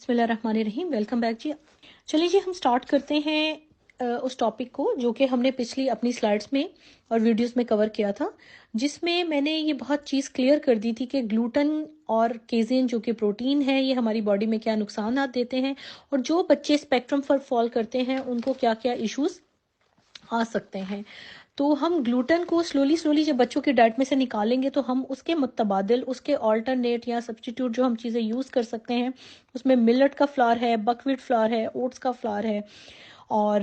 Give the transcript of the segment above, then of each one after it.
बिस्मिल्लाहिर्रहमानिर्रहीम। Welcome back जी। चलिए जी, हम स्टार्ट करते हैं उस टॉपिक को जो कि हमने पिछली अपनी स्लाइड्स में और वीडियोस में कवर किया था, जिसमें मैंने ये बहुत चीज़ क्लियर कर दी थी कि ग्लूटन और केज़ेन जो कि प्रोटीन है, ये हमारी बॉडी में क्या नुकसान देते हैं और जो बच्चे स्पेक्ट्रम पर फॉल करते हैं उनको क्या क्या इश्यूज आ सकते हैं। तो हम ग्लूटेन को स्लोली स्लोली जब बच्चों की डाइट में से निकालेंगे तो हम उसके मुतबादिल उसके ऑल्टरनेट या सब्स्टिट्यूट जो हम चीज़ें यूज़ कर सकते हैं, उसमें मिलेट का फ्लावर है, बकव्हीट फ्लावर है, ओट्स का फ्लावर है और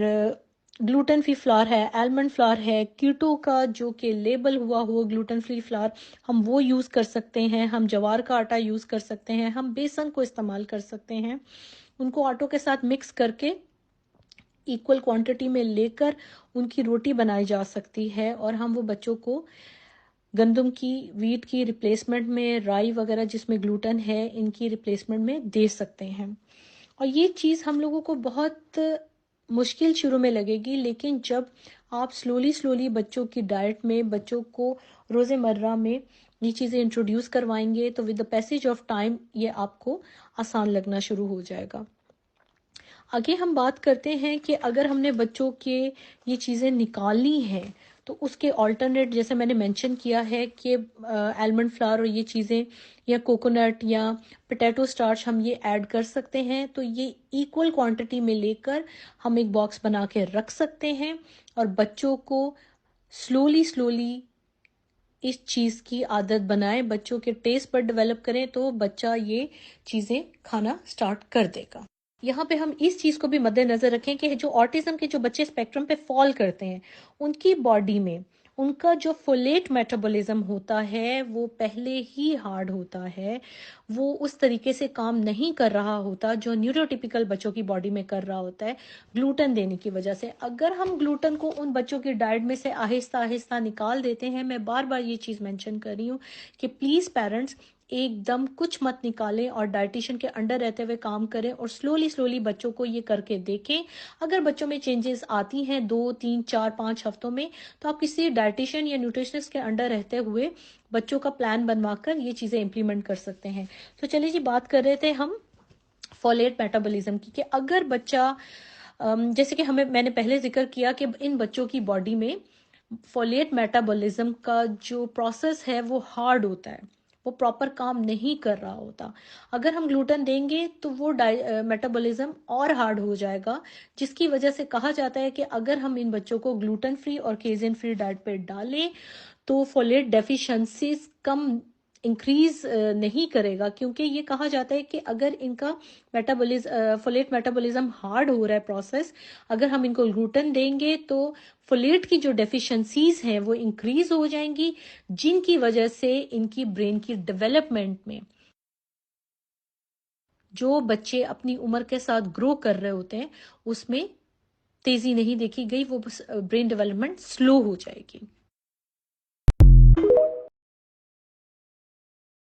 ग्लूटेन फ्री फ्लावर है, आलमंड फ्लावर है, कीटो का जो कि लेबल हुआ ग्लूटेन फ्री फ्लावर, हम वो यूज़ कर सकते हैं। हम जवार का आटा यूज़ कर सकते हैं, हम बेसन को इस्तेमाल कर सकते हैं। उनको आटों के साथ मिक्स करके इक्वल क्वांटिटी में लेकर उनकी रोटी बनाई जा सकती है और हम वो बच्चों को गंदम की, वीट की रिप्लेसमेंट में, राई वगैरह जिसमें ग्लूटेन है, इनकी रिप्लेसमेंट में दे सकते हैं। और ये चीज़ हम लोगों को बहुत मुश्किल शुरू में लगेगी, लेकिन जब आप स्लोली स्लोली बच्चों की डाइट में, बच्चों को रोज़मर्रा में ये चीज़ें इंट्रोड्यूस करवाएंगे तो with the passage of time ये आपको आसान लगना शुरू हो जाएगा। आगे हम बात करते हैं कि अगर हमने बच्चों के ये चीज़ें निकालनी हैं तो उसके ऑल्टरनेट, जैसे मैंने मेंशन किया है कि आलमंड फ्लावर और ये चीज़ें या कोकोनट या पोटैटो स्टार्च हम ये ऐड कर सकते हैं। तो ये इक्वल क्वांटिटी में लेकर हम एक बॉक्स बना के रख सकते हैं और बच्चों को स्लोली स्लोली इस चीज़ की आदत बनाएं, बच्चों के टेस्ट पर डेवलप करें तो बच्चा ये चीज़ें खाना स्टार्ट कर देगा। यहाँ पे हम इस चीज़ को भी मद्देनजर रखें कि जो ऑटिज्म के जो बच्चे स्पेक्ट्रम पे फॉल करते हैं, उनकी बॉडी में उनका जो फोलेट मेटाबॉलिज्म होता है वो पहले ही हार्ड होता है, वो उस तरीके से काम नहीं कर रहा होता जो न्यूरोटिपिकल बच्चों की बॉडी में कर रहा होता है ग्लूटेन देने की वजह से। अगर हम ग्लूटेन को उन बच्चों की डाइट में से आहिस्ता आहिस्ता निकाल देते हैं, मैं बार बार ये चीज़ मेंशन कर रही हूँ कि प्लीज़ पेरेंट्स एकदम कुछ मत निकालें और डाइटिशियन के अंडर रहते हुए काम करें और स्लोली स्लोली बच्चों को ये करके देखें। अगर बच्चों में चेंजेस आती हैं 2, 3, 4, 5 हफ्तों में, तो आप किसी डाइटिशियन या न्यूट्रिशनिस्ट के अंडर रहते हुए बच्चों का प्लान बनवाकर ये चीज़ें इंप्लीमेंट कर सकते हैं। तो चलिए जी, बात कर रहे थे हम फोलेट मेटाबॉलिज्म की कि अगर बच्चा जैसे कि मैंने पहले जिक्र किया कि इन बच्चों की बॉडी में फोलेट मेटाबॉलिज्म का जो प्रोसेस है वो हार्ड होता है, वो प्रॉपर काम नहीं कर रहा होता। अगर हम ग्लूटेन देंगे तो वो मेटाबॉलिज्म और हार्ड हो जाएगा, जिसकी वजह से कहा जाता है कि अगर हम इन बच्चों को ग्लूटेन फ्री और केजेन फ्री डाइट पे डालें तो फोलेट डेफिशिएंसीज कम इंक्रीज नहीं करेगा, क्योंकि ये कहा जाता है कि अगर इनका फोलेट मेटाबॉलिज्म हार्ड हो रहा है प्रोसेस, अगर हम इनको ग्लूटेन देंगे तो फोलेट की जो डेफिशिएंसीज हैं वो इंक्रीज हो जाएंगी, जिनकी वजह से इनकी ब्रेन की डेवलपमेंट में, जो बच्चे अपनी उम्र के साथ ग्रो कर रहे होते हैं उसमें तेजी नहीं देखी गई, वो ब्रेन डेवलपमेंट स्लो हो जाएगी।